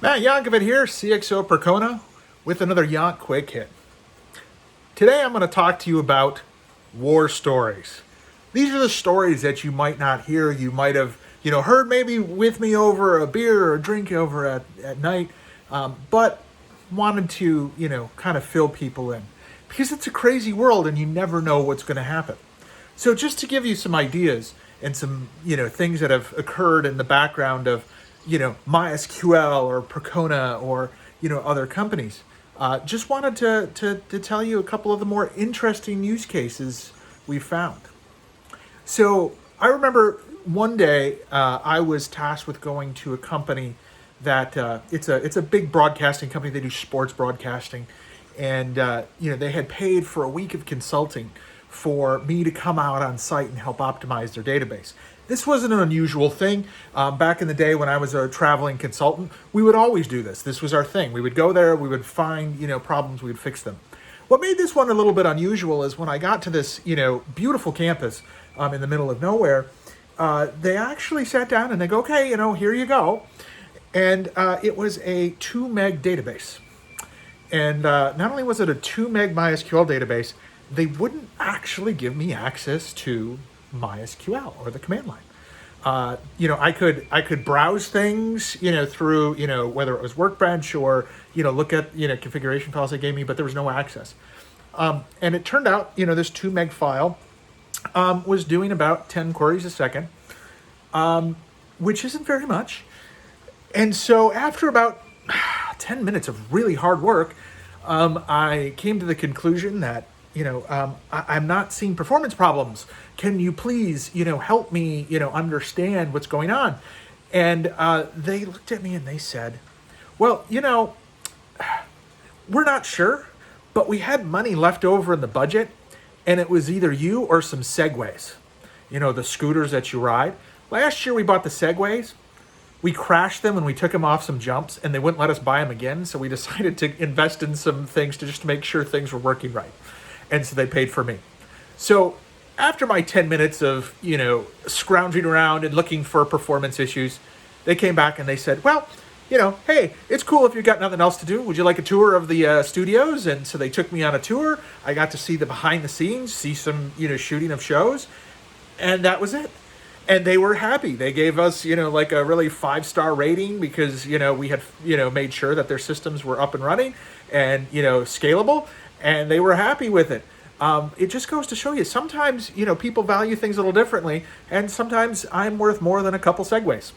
Matt Yonkovit here, CXO Percona, with another Yonk Quick Hit. Today I'm going to talk to you about war stories. These are the stories that you might not hear. You might have, heard maybe with me over a beer or a drink over at night, but wanted to, kind of fill people in. Because it's a crazy world and you never know what's going to happen. So just to give you some ideas and some, things that have occurred in the background of, MySQL or Percona or, other companies. Just wanted to tell you a couple of the more interesting use cases we found. So I remember one day I was tasked with going to a company that it's a big broadcasting company. They do sports broadcasting, and they had paid for a week of consulting for me to come out on site and help optimize their database. This wasn't an unusual thing. Back in the day when I was a traveling consultant, we would always do this. This was our thing. We would go there, we would find, problems, we would fix them. What made this one a little bit unusual is when I got to this, beautiful campus in the middle of nowhere, they actually sat down and they go, okay, here you go. And it was a 2 meg database. And not only was it a 2 meg MySQL database, they wouldn't actually give me access to MySQL or the command line. I could browse things, through, whether it was Workbench or, look at, configuration files they gave me, but there was no access. And it turned out, this 2 meg file was doing about 10 queries a second, which isn't very much. And so after about 10 minutes of really hard work, I came to the conclusion that I'm not seeing performance problems. Can you please, help me, understand what's going on? And they looked at me and they said, well, we're not sure, but we had money left over in the budget, and it was either you or some Segways, the scooters that you ride. Last year we bought the Segways. We crashed them and we took them off some jumps, and they wouldn't let us buy them again. So we decided to invest in some things to make sure things were working right. And so they paid for me. So after my 10 minutes of, scrounging around and looking for performance issues, they came back and they said, well, hey, it's cool if you've got nothing else to do. Would you like a tour of the studios? And so they took me on a tour. I got to see the behind the scenes, see some, shooting of shows. And that was it. And they were happy. They gave us, like a really 5-star rating because, we had, made sure that their systems were up and running and, scalable. And they were happy with it. It just goes to show you, sometimes, people value things a little differently, and sometimes I'm worth more than a couple Segways.